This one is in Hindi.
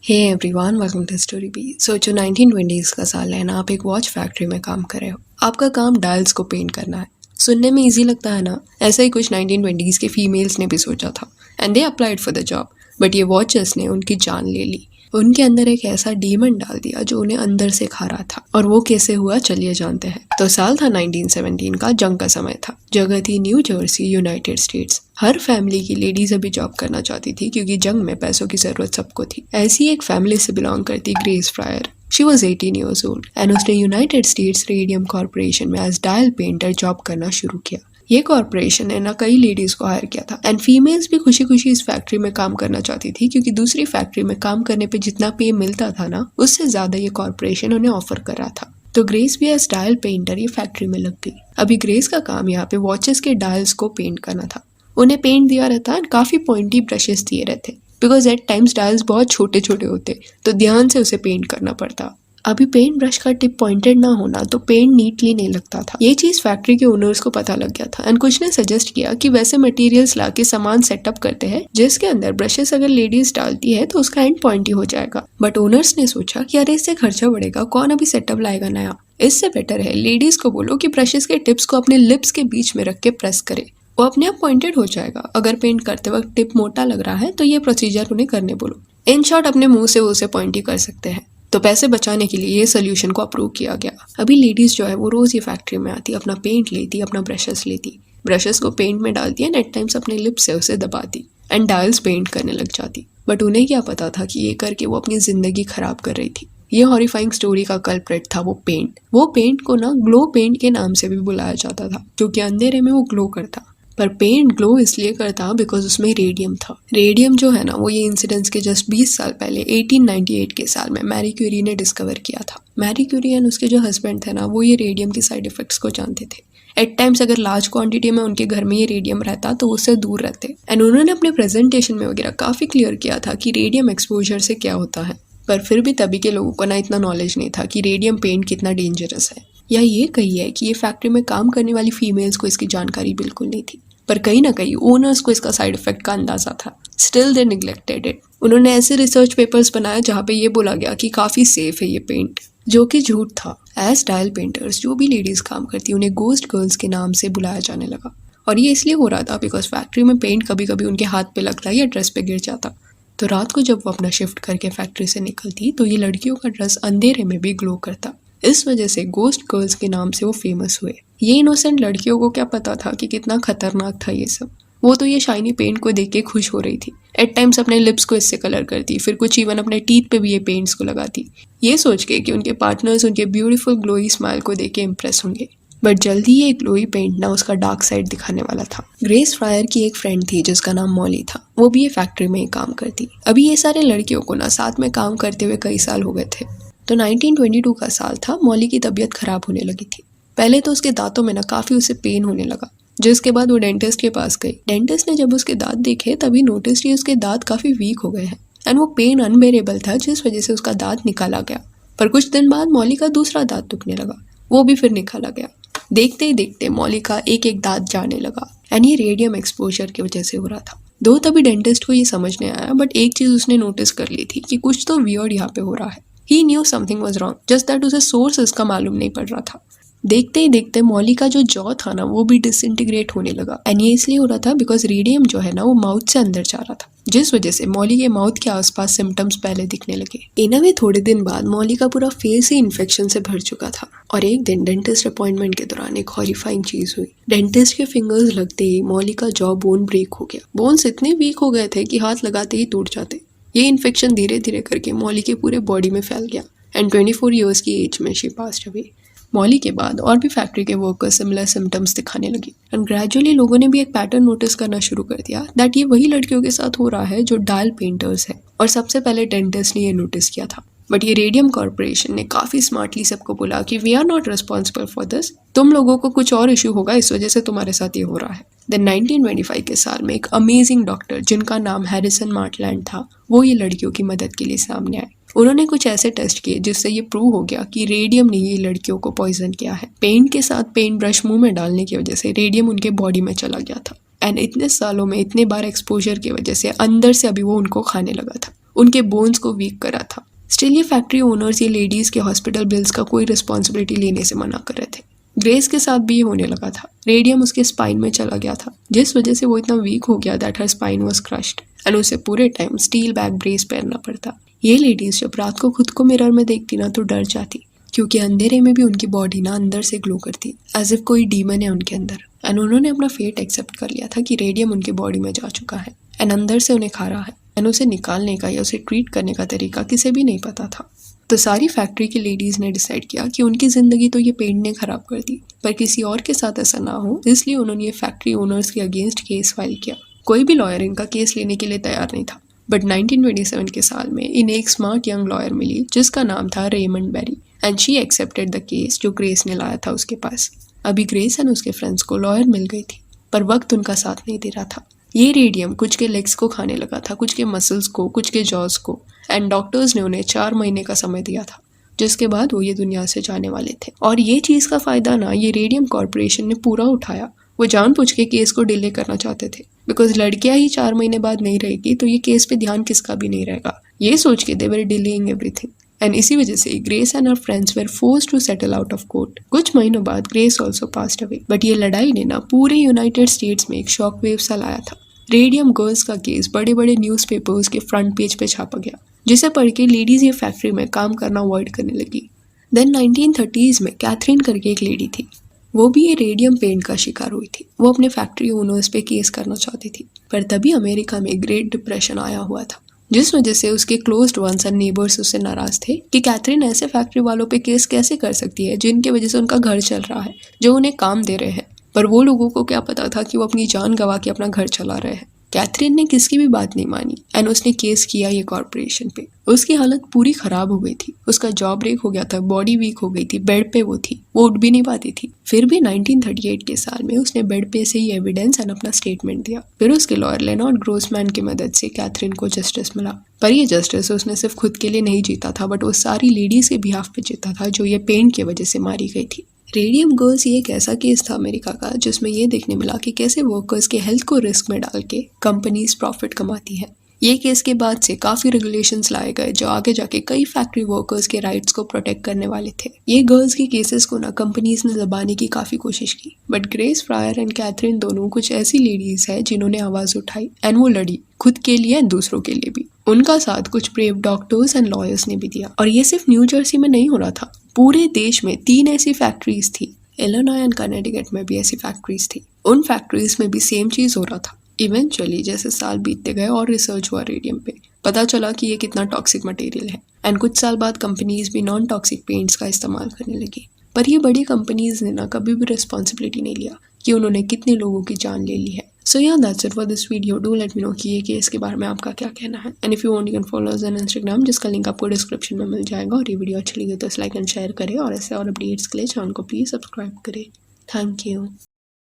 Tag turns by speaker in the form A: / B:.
A: Hey everyone, welcome to story B. सोचो 1920s का साल है ना, आप एक वॉच फैक्ट्री में काम कर रहे हो। आपका काम डायल्स को पेंट करना है। सुनने में इजी लगता है ना। ऐसा ही कुछ 1920s के फीमेल्स ने भी सोचा था and they applied for the job. But ये वॉचर्स ने उनकी जान ले ली। उनके अंदर एक ऐसा डीमन डाल दिया जो उन्हें अंदर से खा रहा था। और वो कैसे हुआ चलिए जानते हैं। तो साल था 1917 का, जंग का समय था। जगह थी न्यू जर्सी, यूनाइटेड स्टेट्स। हर फैमिली की लेडीज अभी जॉब करना चाहती थी क्योंकि जंग में पैसों की जरूरत सबको थी। ऐसी एक फैमिली से बिलोंग करती grace fryer. She was 18 years old and उसने यूनाइटेड स्टेट्स रेडियम कॉर्पोरेशन में एज डायल पेंटर जॉब करना शुरू किया। ये कॉर्पोरेशन ने ना कई लेडीज को हायर किया था एंड फीमेल्स भी खुशी खुशी इस फैक्ट्री में काम करना चाहती थी क्योंकि दूसरी फैक्ट्री में काम करने पे जितना पे मिलता था ना, उससे ज्यादा ये कॉर्पोरेशन उन्हें ऑफर कर रहा था। तो ग्रेस भी एज डायल पेंटर ये फैक्ट्री में लग गई। अभी ग्रेस का काम यहाँ पे वॉचेस के डायल्स को पेंट करना था। उन्हें पेंट दिया रहता एंड काफी पॉइंटी ब्रशेस दिए रहते बिकॉज एट टाइम्स डायल्स बहुत छोटे छोटे होते, तो ध्यान से उसे पेंट करना पड़ता। अभी पेंट ब्रश का टिप पॉइंटेड ना होना तो पेंट नीटली नहीं लगता था। ये चीज फैक्ट्री के ओनर्स को पता लग गया था एंड कुछ ने सजेस्ट किया कि वैसे मटेरियल्स लाके सामान सेटअप करते हैं जिसके अंदर ब्रशेस अगर लेडीज डालती है तो उसका एंड पॉइंटी हो जाएगा। बट ओनर्स ने सोचा कि अरे इससे खर्चा बढ़ेगा, कौन अभी सेटअप लाएगा नया। इससे बेटर है लेडीज को बोलो कि ब्रशेस के टिप्स को अपने लिप्स के बीच में रख के प्रेस करे, वो अपने आप पॉइंटेड हो जाएगा। अगर पेंट करते वक्त टिप मोटा लग रहा है तो ये प्रोसीजर उन्हें करने बोलो। इन शॉर्ट अपने मुंह से उसे पॉइंटी कर सकते हैं। तो पैसे बचाने के लिए ये सोल्यूशन को अप्रूव किया गया। अभी लेडीज जो है वो रोज ये फैक्ट्री में आती, अपना पेंट लेती, अपना ब्रशेस लेती, ब्रशेस को पेंट में डालती है, एट टाइम्स अपने लिप्स से उसे दबाती एंड डायल्स पेंट करने लग जाती। बट उन्हें क्या पता था कि ये करके वो अपनी जिंदगी खराब कर रही थी। ये हॉरिफाइंग स्टोरी का कल्प्रेट था वो पेंट। वो पेंट को ना ग्लो पेंट के नाम से भी बुलाया जाता था क्योंकि अंधेरे में वो ग्लो करता। पर पेंट ग्लो इसलिए करता बिकॉज उसमें रेडियम था। रेडियम जो है ना, वो ये इंसिडेंट्स के जस्ट 20 साल पहले 1898 के साल में मैरी क्यूरी ने डिस्कवर किया था। मैरी क्यूरी एंड उसके जो हस्बैंड थे ना, वो ये रेडियम के साइड इफेक्ट्स को जानते थे। एट टाइम्स अगर लार्ज क्वांटिटी में उनके घर में ये रेडियम रहता तो उससे दूर रहते। एंड उन्होंने अपने प्रेजेंटेशन में वगैरह काफी क्लियर किया था कि रेडियम एक्सपोजर से क्या होता है। पर फिर भी तभी के लोगों को ना इतना नॉलेज नहीं था कि रेडियम पेंट कितना डेंजरस है। या ये कहिए कि ये फैक्ट्री में काम करने वाली फीमेल्स को इसकी जानकारी बिल्कुल नहीं थी। पर कहीं ना कहीं ओनर्स को इसका साइड इफेक्ट का अंदाजा था। Still they neglected it. उन्होंने ऐसे रिसर्च पेपर्स बनाए जहाँ पे ये बोला गया कि काफी सेफ है ये पेंट, जो कि झूठ था। एज डायल पेंटर्स जो भी लेडीज काम करती उन्हें गोस्ट गर्ल्स के नाम से बुलाया जाने लगा। और ये इसलिए हो रहा था बिकॉज फैक्ट्री में पेंट कभी कभी उनके हाथ पे लगता या ड्रेस पे गिर जाता। तो रात को जब वो अपना शिफ्ट करके फैक्ट्री से निकलती तो ये लड़कियों का ड्रेस अंधेरे में भी ग्लो करता। इस वजह से गोस्ट गर्ल्स के नाम से वो फेमस हुए। ये इनोसेंट लड़कियों को क्या पता था कि कितना खतरनाक था ये सब। वो तो ये शाइनी पेंट को देख के खुश हो रही थी। एट टाइम्स अपने लिप्स को इससे कलर करती, फिर कुछ इवन अपने टीथ पे भी ये पेंट्स को लगाती, ये सोच के कि उनके पार्टनर्स उनके ब्यूटीफुल ग्लोई स्माइल को देख के इम्प्रेस होंगे। बट जल्दी ये ग्लोई पेंट ना उसका डार्क साइड दिखाने वाला था। ग्रेस फ्रायर की एक फ्रेंड थी जिसका नाम मॉली था। वो भी ये फैक्ट्री में ही काम करती। अभी ये सारे लड़कियों को ना साथ में काम करते हुए कई साल हो गए थे। तो 1922 का साल था। मॉली की तबीयत खराब होने लगी थी। पहले तो उसके दांतों में ना काफी उसे पेन होने लगा, जिसके बाद वो डेंटिस्ट के पास गई। डेंटिस्ट ने जब उसके दांत देखे तभी नोटिस किया उसके दांत काफी वीक हो गए हैं एंड वो पेन अनबेरेबल था, जिस वजह से उसका दांत निकाला गया। पर कुछ दिन बाद मॉली का दूसरा दांत दुखने लगा, वो भी फिर निकाला गया। देखते ही देखते मॉली का एक एक दांत जाने लगा एंड ये रेडियम एक्सपोजर की वजह से हो रहा था। दो तभी डेंटिस्ट को ये समझ नहीं आया, बट एक चीज उसने नोटिस कर ली थी कि कुछ तो वियर्ड यहाँ पे हो रहा है। He knew something was wrong, just that उसे सोर्स इसका मालूम नहीं पड़ रहा था। देखते ही देखते मॉली का जो जॉ था ना, वो भी डिसइंटीग्रेट होने लगा एंड ये इसलिए हो रहा था बिकॉज रेडियम जो है ना, वो माउथ से अंदर जा रहा था, जिस वजह से मॉली के माउथ के आसपास सिम्टम्स पहले दिखने लगे। इनवे थोड़े दिन बाद मॉली का पूरा फेस ही इन्फेक्शन से भर चुका था। और एक दिन डेंटिस्ट अपॉइंटमेंट के दौरान एक हॉरिफाइंग चीज हुई। डेंटिस्ट के फिंगर्स लगते ही मॉली का जॉ बोन ब्रेक हो गया। बोन्स इतने वीक हो गए थे कि हाथ लगाते ही टूट जाते। ये इन्फेक्शन धीरे धीरे करके मॉली के पूरे बॉडी में फैल गया एंड 24 years की एज में शी पास्ड अवे। मॉली के बाद और भी फैक्ट्री के वर्कर्स सिमिलर सिम्टम्स दिखाने लगे एंड ग्रेजुअली लोगों ने भी एक पैटर्न नोटिस करना शुरू कर दिया दैट ये वही लड़कियों के साथ हो रहा है जो डायल पेंटर्स है। और सबसे पहले डेंटिस्ट ने ये नोटिस किया था। बट ये रेडियम कॉर्पोरेशन ने काफी स्मार्टली सबको बोला कि we are not responsible for this, तुम लोगों को कुछ और इशू होगा, इस वजह से तुम्हारे साथ ये हो रहा है। देन 1925 के साल में एक अमेजिंग डॉक्टर जिनका नाम हैरिसन मार्टलैंड था, वो ये लड़कियों की मदद के लिए सामने आए। उन्होंने कुछ ऐसे टेस्ट किए जिससे ये प्रूव हो गया कि रेडियम ने ये लड़कियों को पॉइजन किया है। पेंट के साथ पेंट ब्रश मुंह में डालने की वजह से रेडियम उनके बॉडी में चला गया था एंड इतने सालों में इतने बार एक्सपोजर की वजह से अंदर से अभी वो उनको खाने लगा था। उनके बोन्स को वीक करा था। स्टिल ये फैक्ट्री ओनर्स ये लेडीज के हॉस्पिटल बिल्स का कोई रिस्पॉन्सिबिलिटी लेने से मना कर रहे थे। ग्रेस के साथ भी ये होने लगा था। रेडियम उसके स्पाइन में चला गया था, जिस वजह से वो इतना वीक हो गया that her spine was crushed and उसे पूरे टाइम स्टील बैक ब्रेस पहनना पड़ता। ये लेडीज जब रात को खुद को मिरर में देखती ना तो डर जाती, क्योंकि अंधेरे में भी उनकी बॉडी ना अंदर से ग्लो करती, एज इफ कोई डीमन है उनके अंदर। एंड उन्होंने अपना फेट एक्सेप्ट कर लिया था कि रेडियम उनकी बॉडी में जा चुका है एंड अंदर से उन्हें खा रहा है एंड उसे निकालने का या उसे ट्रीट करने का तरीका किसे भी नहीं पता था। तो सारी फैक्ट्री की लेडीज ने डिसाइड किया कि उनकी जिंदगी तो ये पेंट ने खराब कर दी, पर किसी और के साथ ऐसा ना हो, इसलिए उन्होंने ये फैक्ट्री ओनर्स के अगेंस्ट केस फाइल किया। कोई भी लॉयर इनका केस लेने के लिए तैयार नहीं था, बट 1927 के साल में इन्हें एक स्मार्ट यंग लॉयर मिली जिसका नाम था Raymond Berry and she accepted the case जो ग्रेस ने लाया था उसके पास। अभी ग्रेस एंड उसके फ्रेंड्स को लॉयर मिल गई थी, पर वक्त उनका साथ नहीं दे रहा था। ये रेडियम कुछ के लेग्स को खाने लगा था, कुछ के मसल्स को, कुछ के जॉज को, एंड डॉक्टर्स ने उन्हें 4 महीने का समय दिया था, जिसके बाद वो ये दुनिया से जाने वाले थे। और ये चीज़ का फ़ायदा ना ये रेडियम कॉर्पोरेशन ने पूरा उठाया। वो जानबूझ के केस को डिले करना चाहते थे, बिकॉज लड़कियां ही 4 महीने बाद नहीं रहेगी तो ये केस पे ध्यान किसका भी नहीं रहेगा। ये सोच के they were delaying everything and इसी वजह से Grace and her friends were forced to settle out of court. कुछ महीनों बाद Grace also passed away, but ये लड़ाई ने ना पूरे यूनाइटेड स्टेट्स में एक शॉक वेव सा लाया था। रेडियम गर्ल्स का केस बड़े बड़े न्यूज़पेपर्स के फ्रंट पेज पे छापा गया, जिसे पढ़ के लेडीज ये फैक्ट्री में काम करना अवॉइड करने लगी। देन 1930s में कैथरीन करके एक लेडी थी, वो भी ये रेडियम पेंट का शिकार हुई थी। वो अपने फैक्ट्री ओनर्स पे केस करना चाहती थी, पर तभी अमेरिका में ग्रेट डिप्रेशन आया हुआ था, जिस वजह से उसके क्लोज्ड वंस एंड नेबर्स उससे नाराज थे कि कैथरीन ऐसे फैक्ट्री वालों पे केस कैसे कर सकती है जिनकी वजह से उनका घर चल रहा है, जो उन्हें काम दे रहे हैं। पर वो लोगों को क्या पता था कि वो अपनी जान गंवा के अपना घर चला रहे हैं। कैथरीन ने किसकी भी बात नहीं मानी एंड उसने केस किया ये कॉर्पोरेशन पे। उसकी हालत पूरी खराब हो गई थी, उसका जॉब ब्रेक हो गया था, बॉडी वीक हो गई थी, बेड पे वो थी, वो उठ भी नहीं पाती थी। फिर भी 1938 के साल में उसने बेड पे से ही एविडेंस एंड अपना स्टेटमेंट दिया। फिर उसके लॉयर लेनॉर्ड ग्रोसमैन की मदद से कैथरीन को जस्टिस मिला। पर ये जस्टिस उसने सिर्फ खुद के लिए नहीं जीता था, बट वो सारी लेडीज के बिहाफ पे जीता था जो ये पेंट की वजह से मारी गई थी। रेडियम गर्ल्स ये एक ऐसा केस था अमेरिका का जिसमें ये देखने मिला कि कैसे वर्कर्स के हेल्थ को रिस्क में डाल के कंपनीज प्रॉफिट कमाती है। ये केस के बाद से काफ़ी रेगुलेशंस लाए गए जो आगे जाके कई फैक्ट्री वर्कर्स के राइट्स को प्रोटेक्ट करने वाले थे। ये गर्ल्स के केसेस को ना कंपनीज ने दबाने की काफ़ी कोशिश की, but Grace Fryer and Catherine दोनों कुछ ऐसी लेडीज है जिन्होंने आवाज़ उठाई एंड वो लड़ी, खुद के लिए एंड दूसरों के लिए भी। उनका साथ कुछ ब्रेव डॉक्टर्स एंड लॉयर्स ने भी दिया। और ये सिर्फ न्यू जर्सी में नहीं हो रहा था, पूरे देश में 3 ऐसी फैक्ट्रीज थी। इलिनॉय एंड कनेटिकट में भी ऐसी फैक्ट्रीज थी। उन फैक्ट्रीज में भी सेम चीज़ हो रहा था। इवेंचुअली जैसे साल बीतते गए और रिसर्च हुआ रेडियम पे, पता चला कि ये कितना टॉक्सिक मटेरियल है एंड कुछ साल बाद कंपनीज भी नॉन टॉक्सिक पेंट्स का इस्तेमाल करने लगी। पर ये बड़ी कंपनीज ने ना कभी भी रिस्पॉन्सिबिलिटी नहीं लिया कि उन्होंने कितने लोगों की जान ले ली है। सो yeah, that's it for this video. Do let me know कि ये केस के बारे में आपका क्या कहना है। And if you want you can follow us on Instagram, जिसका लिंक आपको डिस्क्रिप्शन में मिल जाएगा। और ये वीडियो अच्छी लगी तो लाइक एंड शेयर करें और ऐसे और अपडेट्स के लिए चैनल को प्लीज़ सब्सक्राइब करें। Thank you.